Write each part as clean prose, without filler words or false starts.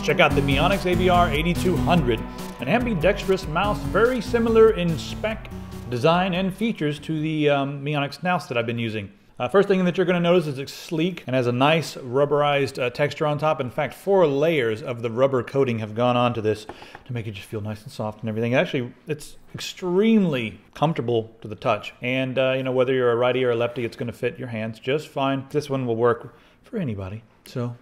Check out the MIONIX AVIor 8200, an ambidextrous mouse very similar in spec, design, and features to the MIONIX mouse that I've been using. First thing that you're going to notice is it's sleek and has a nice rubberized texture on top. In fact, 4 layers of the rubber coating have gone onto this to make it just feel nice and soft and everything. Actually, it's extremely comfortable to the touch. And you know, whether you're a righty or a lefty, it's going to fit your hands just fine. This one will work for anybody. So,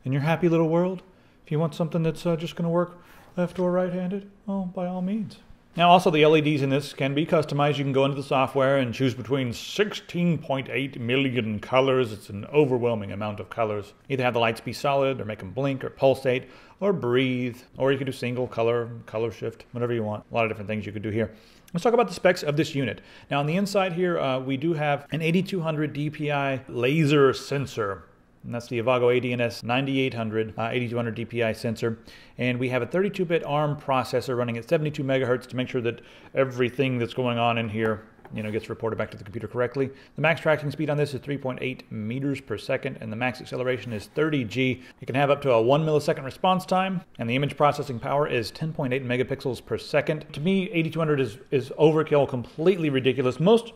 in your happy little world, if you want something that's just going to work left or right-handed, well, by all means. Now also the LEDs in this can be customized. You can go into the software and choose between 16.8 million colors. It's an overwhelming amount of colors. Either have the lights be solid or make them blink or pulsate or breathe, or you can do single color, color shift, whatever you want. A lot of different things you could do here. Let's talk about the specs of this unit. Now on the inside here, we do have an 8200 DPI laser sensor. And that's the Avago ADNS 9800, 8200 DPI sensor. And we have a 32-bit ARM processor running at 72 megahertz to make sure that everything that's going on in here, you know, gets reported back to the computer correctly. The max tracking speed on this is 3.8 meters per second, and the max acceleration is 30 G. You can have up to a 1 millisecond response time, and the image processing power is 10.8 megapixels per second. To me, 8200 is overkill, completely ridiculous. Most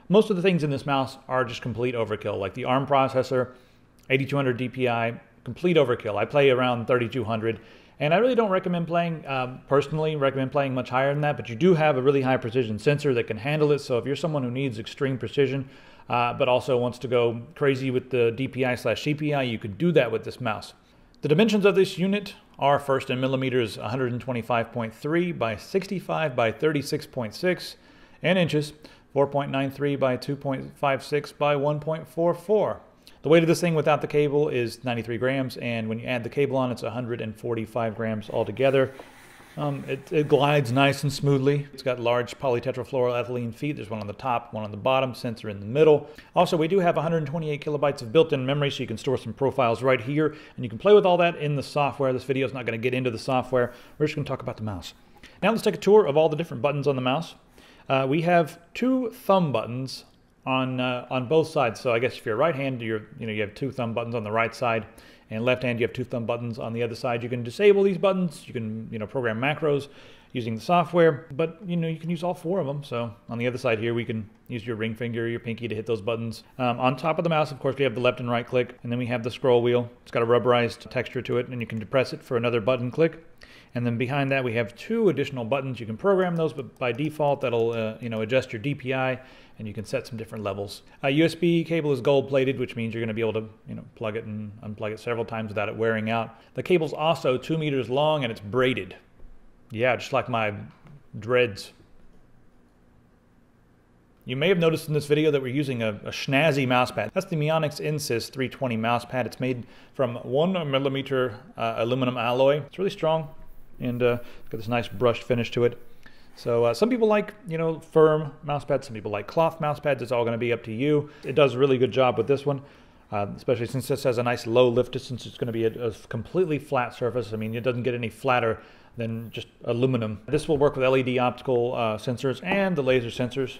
of the things in this mouse are just complete overkill, like the ARM processor, 8200 DPI, complete overkill. I play around 3200, and I really don't recommend playing, personally recommend playing much higher than that, but you do have a really high precision sensor that can handle it. So if you're someone who needs extreme precision, but also wants to go crazy with the DPI/CPI, you could do that with this mouse. The dimensions of this unit are first in millimeters, 125.3 by 65 by 36.6, and inches, 4.93 by 2.56 by 1.44. The weight of this thing without the cable is 93 grams, and when you add the cable on, it's 145 grams altogether. It glides nice and smoothly. It's got large polytetrafluoroethylene feet. There's one on the top, one on the bottom, sensor in the middle. Also, we do have 128 kilobytes of built-in memory, so you can store some profiles right here, and you can play with all that in the software. This video is not going to get into the software. We're just going to talk about the mouse. Now let's take a tour of all the different buttons on the mouse. We have 2 thumb buttons on both sides. So I guess if you're right hand, you have 2 thumb buttons on the right side, and left hand you have 2 thumb buttons on the other side. You can disable these buttons. You can program macros using the software, but you can use all 4 of them. So on the other side here, we can use your ring finger or your pinky to hit those buttons. On top of the mouse, of course, we have the left and right click, and then we have the scroll wheel. It's got a rubberized texture to it, and you can depress it for another button click. And then behind that, we have 2 additional buttons. You can program those, but by default, that'll adjust your DPI, and you can set some different levels. USB cable is gold-plated, which means you're going to be able to plug it and unplug it several times without it wearing out. The cable's also 2 meters long, and it's braided. Yeah, just like my dreads. You may have noticed in this video that we're using a snazzy mousepad. That's the MIONIX Insys 320 mousepad. It's made from 1 millimeter aluminum alloy. It's really strong, and it's got this nice brushed finish to it. So some people like, firm mousepads. Some people like cloth mousepads. It's all going to be up to you. It does a really good job with this one, especially since this has a nice low lift distance. It's going to be a completely flat surface. I mean, it doesn't get any flatter than just aluminum. This will work with LED optical sensors and the laser sensors.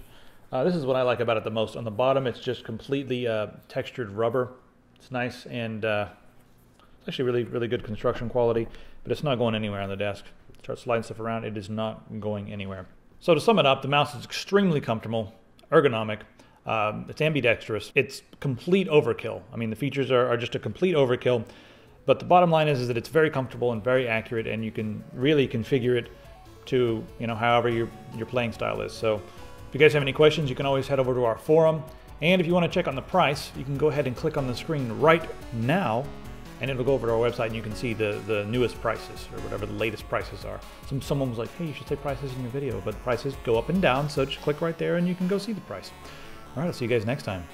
This is what I like about it the most. On the bottom, it's just completely textured rubber. It's nice, and it's actually really, really good construction quality, but it's not going anywhere on the desk. Start sliding stuff around, it is not going anywhere. So to sum it up, the mouse is extremely comfortable, ergonomic, it's ambidextrous, it's complete overkill. I mean, the features are just a complete overkill, but the bottom line is that it's very comfortable and very accurate, and you can really configure it to, however your playing style is. So if you guys have any questions, you can always head over to our forum, and if you want to check on the price, you can go ahead and click on the screen right now, and it'll go over to our website, and you can see the newest prices, or whatever the latest prices are. Someone was like, hey, you should say prices in your video, but prices go up and down, so just click right there and you can go see the price. All right, I'll see you guys next time.